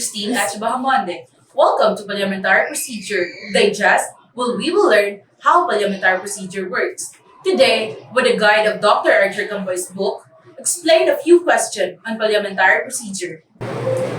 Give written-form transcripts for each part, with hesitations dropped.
Kristine Bajamunde. Welcome to Parliamentary Procedure Digest, where we will learn how parliamentary procedure works. Today, with the guide of Dr. Campoy's book, explain a few questions on parliamentary procedure.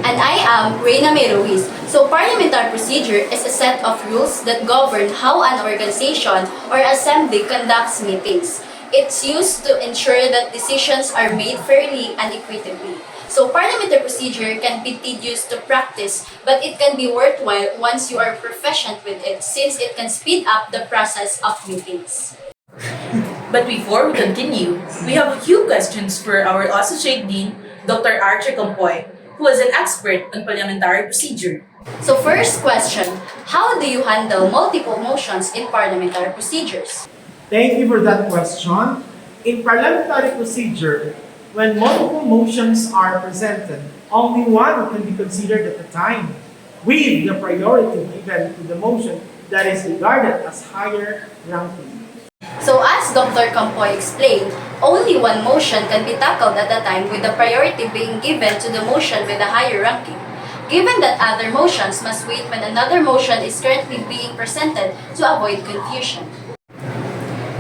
And I am Reina Mae Ruiz. So parliamentary procedure is a set of rules that govern how an organization or assembly conducts meetings. It's used to ensure that decisions are made fairly and equitably. So parliamentary procedure can be tedious to practice, but it can be worthwhile once you are proficient with it since it can speed up the process of meetings. But before we continue, we have a few questions for our Associate Dean, Dr. Campoy, who is an expert on parliamentary procedure. So first question, how do you handle multiple motions in parliamentary procedures? Thank you for that question. In parliamentary procedure, when multiple motions are presented, only one can be considered at a time, with the priority given to the motion that is regarded as higher ranking. So as Dr. Campoy explained, only one motion can be tackled at a time with the priority being given to the motion with a higher ranking. Given that other motions must wait when another motion is currently being presented to avoid confusion.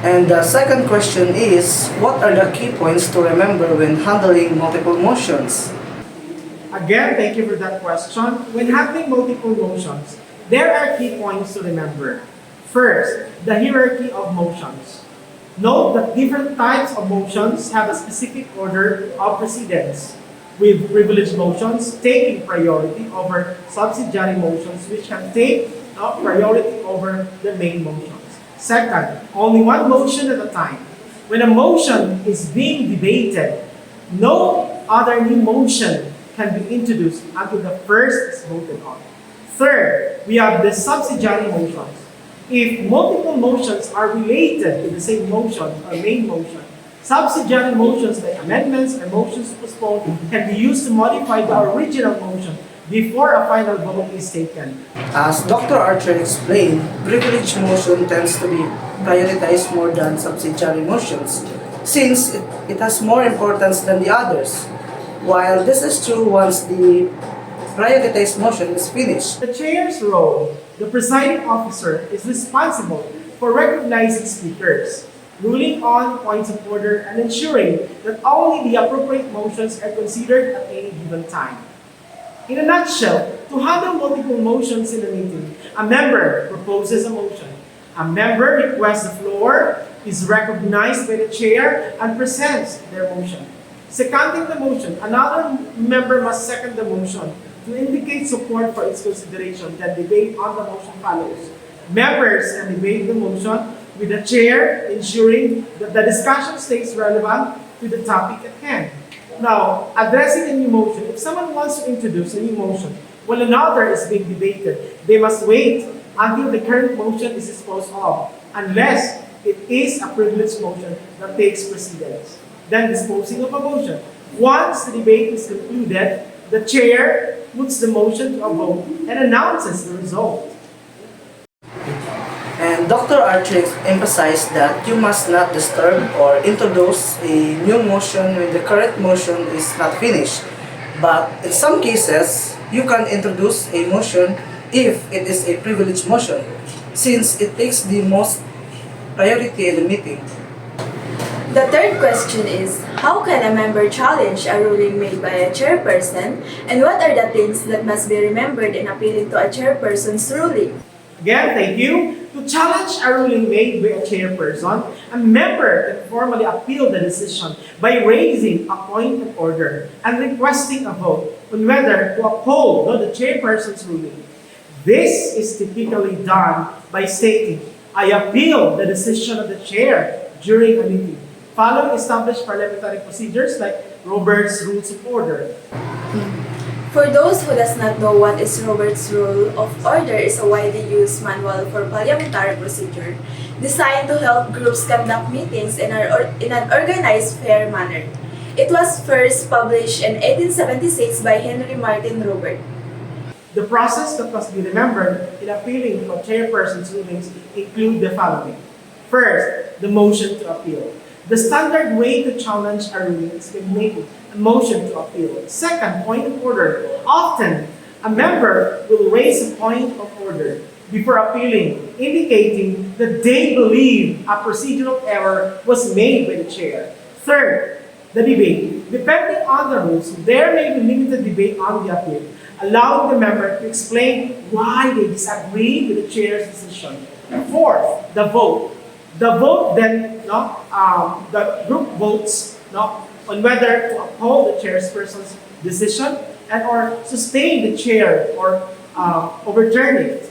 And the second question is, what are the key points to remember when handling multiple motions? Again, thank you for that question. When handling multiple motions, there are key points to remember. First, the hierarchy of motions. Note that different types of motions have a specific order of precedence, with privileged motions taking priority over subsidiary motions which can take priority over the main motions. Second, only one motion at a time. When a motion is being debated, no other new motion can be introduced until the first is voted on. Third, we have the subsidiary motions. If multiple motions are related to the same motion or main motion, subsidiary motions like amendments and motions to postpone can be used to modify the original motion before a final vote is taken. As Dr. Archer explained, privileged motion tends to be prioritized more than subsidiary motions since it has more importance than the others. While this is true once the prioritized motion is finished. The chair's role, the presiding officer, is responsible for recognizing speakers, ruling on points of order, and ensuring that only the appropriate motions are considered at any given time. In a nutshell, to handle multiple motions in a meeting, a member proposes a motion. A member requests the floor, is recognized by the chair, and presents their motion. Seconding the motion, another member must second the motion to indicate support for its consideration. Then debate on the motion follows. Members can debate the motion with the chair, ensuring that the discussion stays relevant to the topic at hand. Now, addressing a new motion. If someone wants to introduce a new motion while another is being debated, they must wait until the current motion is disposed of, unless it is a privileged motion that takes precedence. Then disposing of a motion. Once the debate is concluded, the chair puts the motion to a vote and announces the result. And Dr. Archer emphasized that you must not disturb or introduce a new motion when the current motion is not finished. But in some cases, you can introduce a motion if it is a privileged motion, since it takes the most priority in the meeting. The third question is, how can a member challenge a ruling made by a chairperson, and what are the things that must be remembered in appealing to a chairperson's ruling? Again, thank you. To challenge a ruling made by a chairperson, a member can formally appeal the decision by raising a point of order and requesting a vote on whether to uphold the chairperson's ruling. This is typically done by stating, I appeal the decision of the chair during a meeting, following established parliamentary procedures like Robert's Rules of Order. For those who does not know what is Robert's Rule of Order, is a widely used manual for parliamentary procedure designed to help groups conduct meetings in an organized, fair manner. It was first published in 1876 by Henry Martin Robert. The process that must be remembered in appealing to a chairperson's rulings include the following. First, the motion to appeal. The standard way to challenge a ruling is by making a motion to appeal. Second, point of order. Often, A member will raise a point of order before appealing, indicating that they believe a procedural error was made by the chair. Third, the debate. Depending on the rules, there may be limited debate on the appeal, allowing the member to explain why they disagree with the chair's decision. Fourth, the vote. The vote then, the group votes on whether to uphold the chairperson's decision and or sustain the chair or overturn it.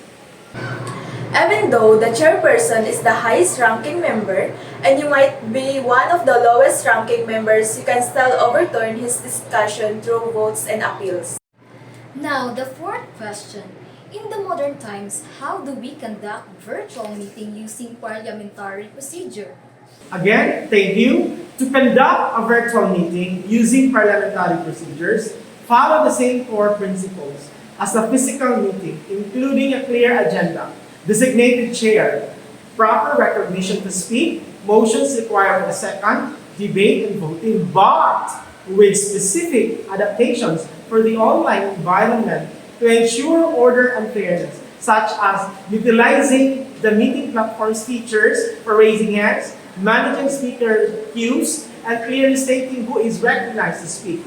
Even though the chairperson is the highest ranking member and you might be one of the lowest ranking members, you can still overturn his discussion through votes and appeals. Now, the fourth question. In the modern times, how do we conduct virtual meeting using parliamentary procedure? Again, thank you. To conduct a virtual meeting using parliamentary procedures, follow the same core principles as a physical meeting, including a clear agenda, designated chair, proper recognition to speak, motions requiring a second, debate and voting, but with specific adaptations for the online environment to ensure order and fairness, such as utilizing the meeting platform's features for raising hands, managing speaker queues, and clearly stating who is recognized to speak.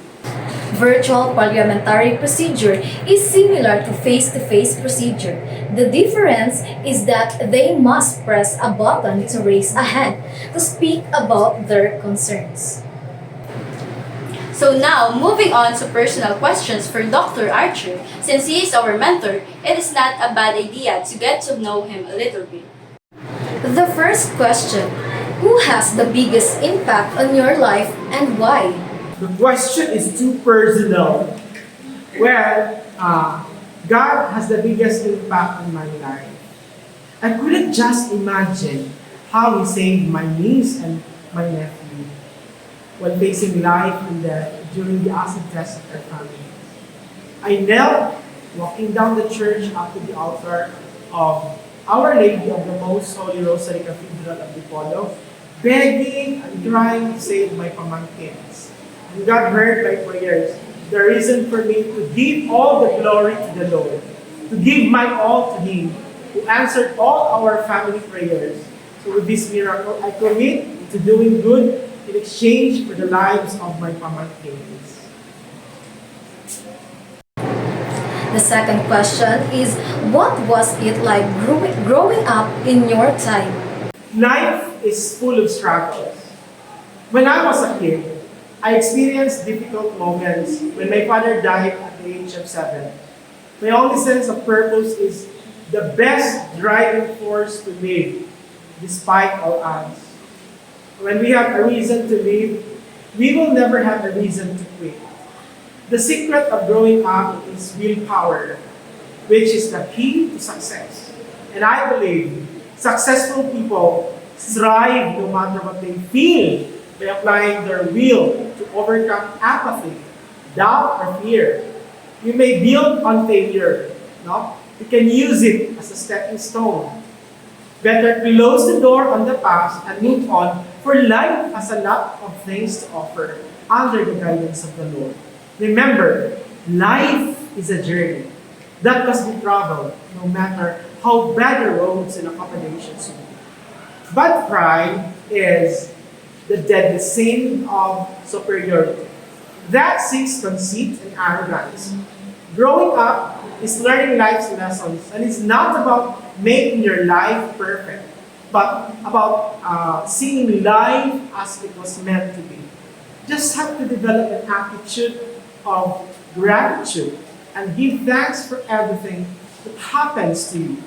Virtual parliamentary procedure is similar to face-to-face procedure. The difference is that they must press a button to raise a hand to speak about their concerns. So now, moving on to personal questions for Dr. Archer. Since he is our mentor, it is not a bad idea to get to know him a little bit. The first question, who has the biggest impact on your life and why? The question is too personal. Well, God has the biggest impact on my life. I couldn't just imagine how He saved my niece and my nephew while facing life and death during the acid test of their family. I knelt, walking down the church up to the altar of Our Lady of the Most Holy Rosary Cathedral of Dipolo, begging and trying to save my pamangkins. And God heard my prayers, the reason for me to give all the glory to the Lord, to give my all to Him, who answered all our family prayers. So with this miracle, I commit to doing good in exchange for the lives of my pamangkins. The second question is, what was it like growing up in your time? Life is full of struggles. When I was a kid, I experienced difficult moments when my father died at the age of 7. My only sense of purpose is the best driving force to live, despite all odds. When we have a reason to live, we will never have a reason to quit. The secret of growing up is willpower, which is the key to success. And I believe successful people strive no matter what they feel by applying their will to overcome apathy, doubt, or fear. You may build on failure, no? You can use it as a stepping stone. Better close the door on the past and move on, for life has a lot of things to offer under the guidance of the Lord. Remember, life is a journey that must be traveled no matter how bad the roads and accommodations may be. But pride is the deadly sin of superiority. That seeks conceit and arrogance. Growing up is learning life's lessons, and it's not about making your life perfect, but about seeing life as it was meant to be. Just have to develop an attitude of gratitude and give thanks for everything that happens to you,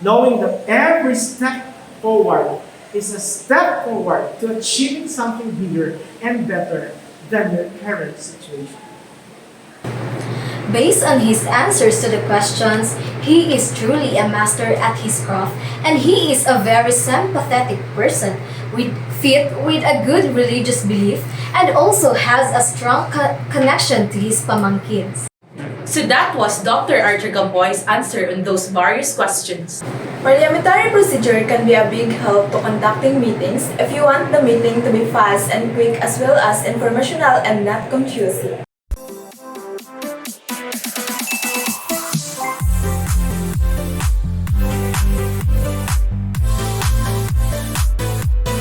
knowing that every step forward is a step forward to achieving something bigger and better than your current situation. Based on his answers to the questions, he is truly a master at his craft, and he is a very sympathetic person with a good religious belief and also has a strong connection to his pamangkins. So that was Dr. Archer Campoy's answer on those various questions. Parliamentary procedure can be a big help to conducting meetings if you want the meeting to be fast and quick as well as informational and not confusing.